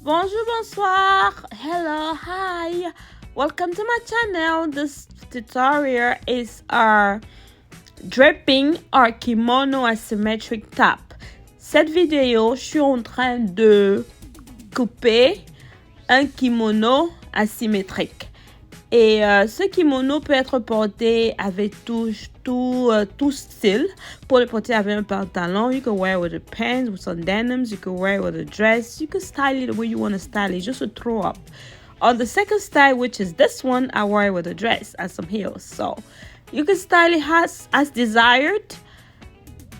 Bonjour, bonsoir, hello, hi, welcome to my channel. This tutorial is our draping or kimono asymmetric top. Cette vidéo, je suis en train de couper un kimono asymétrique. Et ce kimono peut être porté avec tout style. Pour le porter avec un pantalon, you can wear it with a pants, with some denims, you can wear it with a dress, you can style it the way you want to style it, just to throw up. On the second style, which is this one, I wear it with a dress and some heels. So you can style it as desired.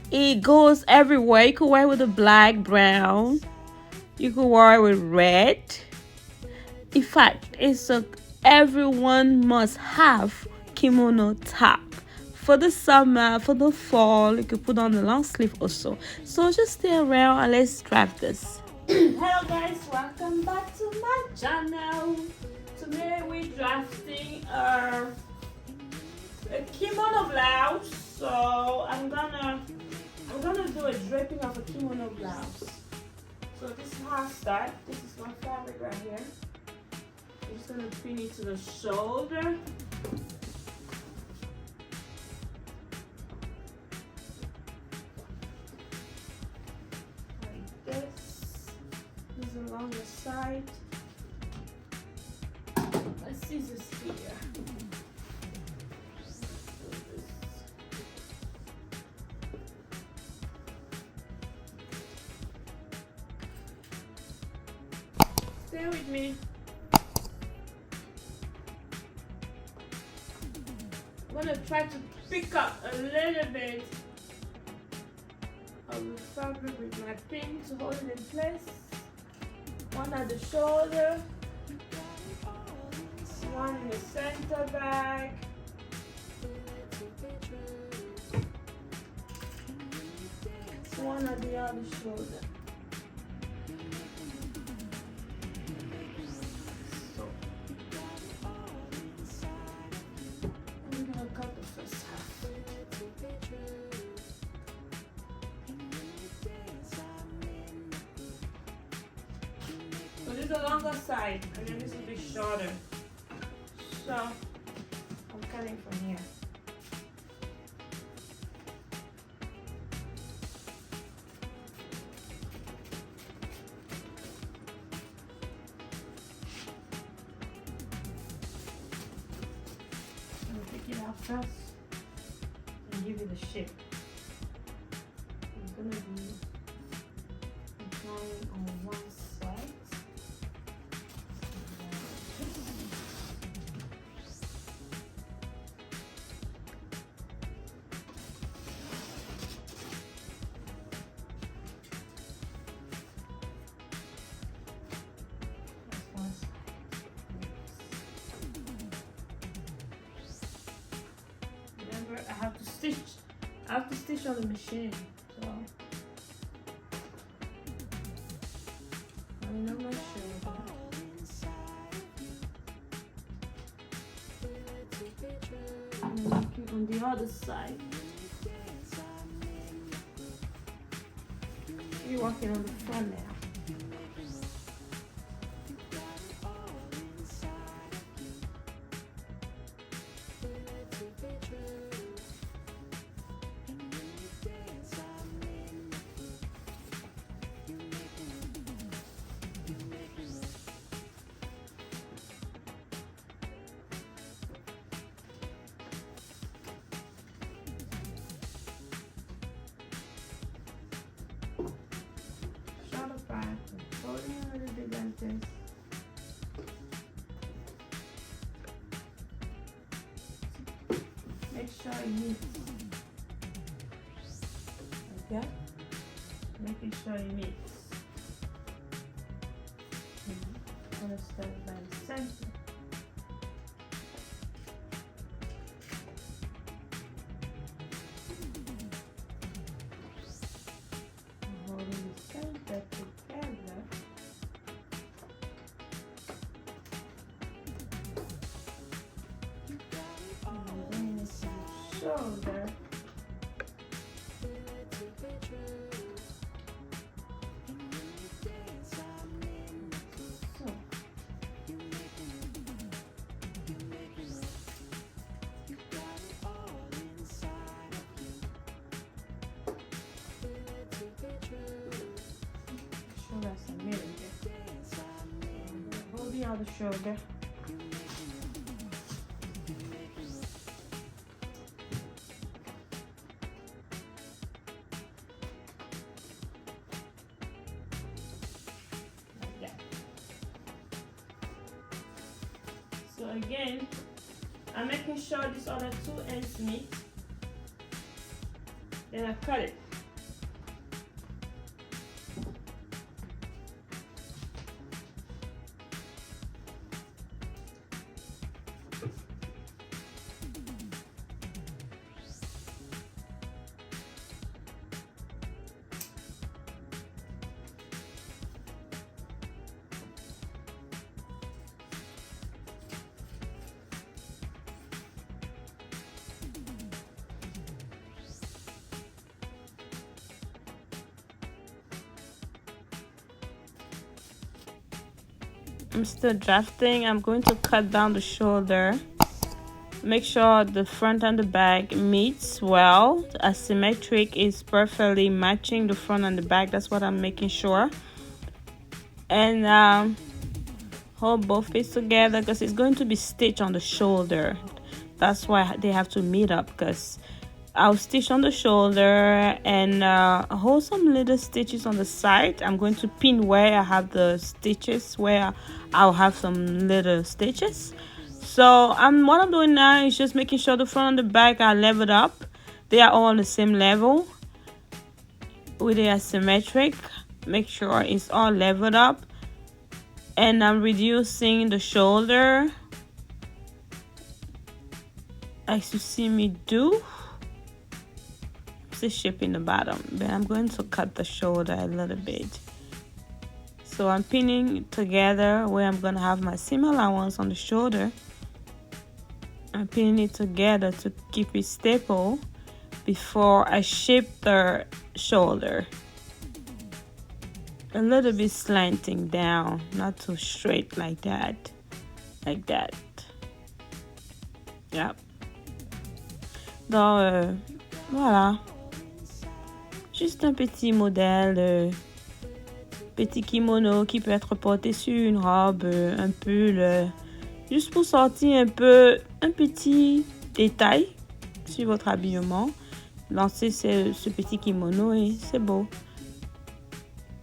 It goes everywhere. You can wear it with a black, brown. You can wear it with red. In fact, everyone must have kimono top. For the summer, for the fall, you can put on the long sleeve also. So just stay around and let's draft this. Hello guys, welcome back to my channel. Today we're drafting a kimono blouse. So I'm gonna do a draping of a kimono blouse. So this is how I start. This is my fabric right here. I'm just gonna pin it to the shoulder. Like this. This is along the side. Let's see this here. Stay with me. I'm gonna try to pick up a little bit of the fabric with my pin to hold it in place. One at the shoulder, one in the center back, one at the other shoulder. So this is the longer side, and then this will be shorter. So I'm cutting from here. I'm gonna pick it out first and give it a shape. I'm gonna be applying on one side. Remember, I have to stitch on the machine. So I know my shoulder. And make it on the other side. You're working on the front now. Folding a little bit like this. Make sure it meets. Okay? Making sure it meets. I'm going to start by the center. Holding the center together. Shoulder. now the shoulder. Like that. So again, I'm making sure these other two ends meet. Then I cut it. I'm still drafting. I'm going to cut down the shoulder. Make sure the front and the back meets well. The asymmetric is perfectly matching the front and the back. That's what I'm making sure. And hold both feet together because it's going to be stitched on the shoulder. That's why they have to meet up, because I'll stitch on the shoulder and hold some little stitches on the side. I'm going to pin where I have the stitches, where I'll have some little stitches. So what I'm doing now is just making sure the front and the back are leveled up. They are all on the same level with the asymmetric. Make sure it's all leveled up. And I'm reducing the shoulder, as you see me do. The shape in the bottom, but I'm going to cut the shoulder a little bit. So I'm pinning it together where I'm going to have my seam allowance on the shoulder. I'm pinning it together to keep it stable before I shape the shoulder. A little bit slanting down, not too straight like that. Like that. Yep. Donc, voilà. Juste un petit modèle, petit kimono qui peut être porté sur une robe, un pull, juste pour sortir un peu, un petit détail sur votre habillement. Lancez ce petit kimono et c'est beau.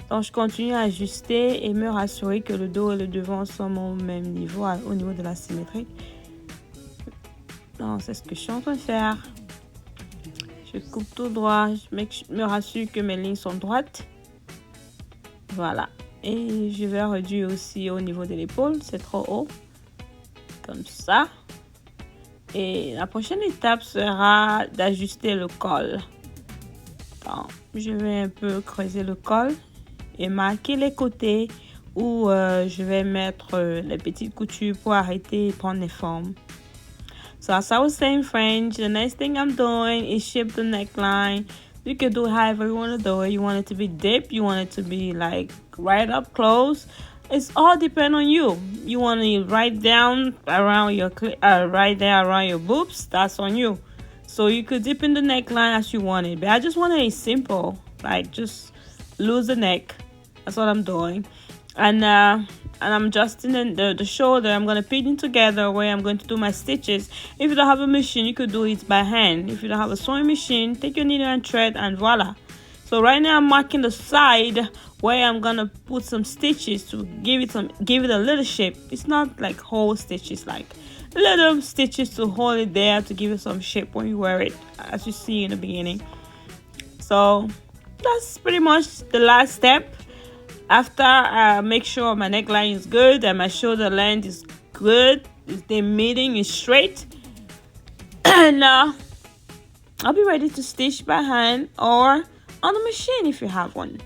Donc je continue à ajuster et me rassurer que le dos et le devant sont au même niveau, au niveau de la symétrie. Donc c'est ce que je suis en train de faire. Je coupe tout droit, je me rassure que mes lignes sont droites. Voilà. Et je vais réduire aussi au niveau de l'épaule, c'est trop haut. Comme ça. Et la prochaine étape sera d'ajuster le col. Donc, je vais un peu creuser le col et marquer les côtés où je vais mettre les petites coutures pour arrêter et prendre les formes. So as I was saying, French, the next thing I'm doing is shape the neckline. You can do however you want to do it. You want it to be deep. You want it to be like right up close. It's all depend on you. You want it right down around your right there around your boobs. That's on you. So you could dip in the neckline as you want it. But I just want it simple, like just lose the neck. That's what I'm doing. And I'm adjusting the shoulder. I'm going to pin it together where I'm going to do my stitches. If you don't have a machine, you could do it by hand. If you don't have a sewing machine, take your needle and thread and voila. So right now I'm marking the side where I'm going to put some stitches to give it a little shape. It's not like whole stitches, like little stitches to hold it there to give it some shape when you wear it, as you see in the beginning. So that's pretty much the last step. After I make sure my neckline is good and my shoulder length is good, the meeting is straight, and I'll be ready to stitch by hand or on the machine if you have one.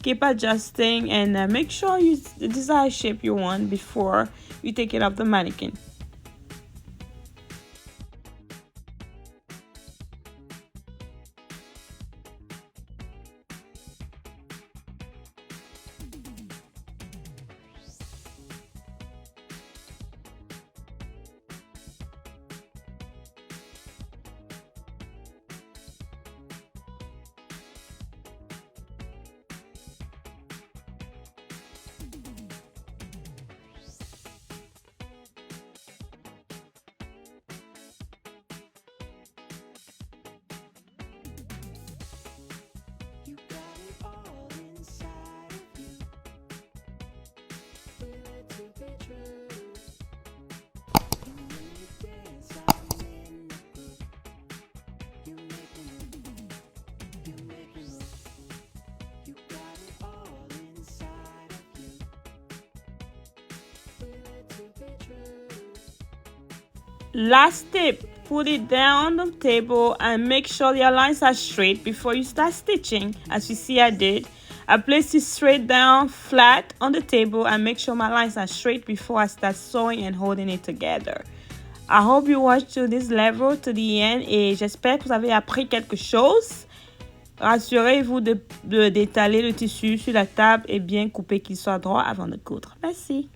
Keep adjusting and make sure you the desired shape you want before you take it off the mannequin. Last tip, put it down on the table and make sure your lines are straight before you start stitching. As you see I did, I placed it straight down flat on the table and make sure my lines are straight before I start sewing and holding it together. I hope you watched to this level to the end et j'espère que vous avez appris quelque chose. Rassurez-vous d'étaler le tissu sur la table et bien couper qu'il soit droit avant de coudre. Merci.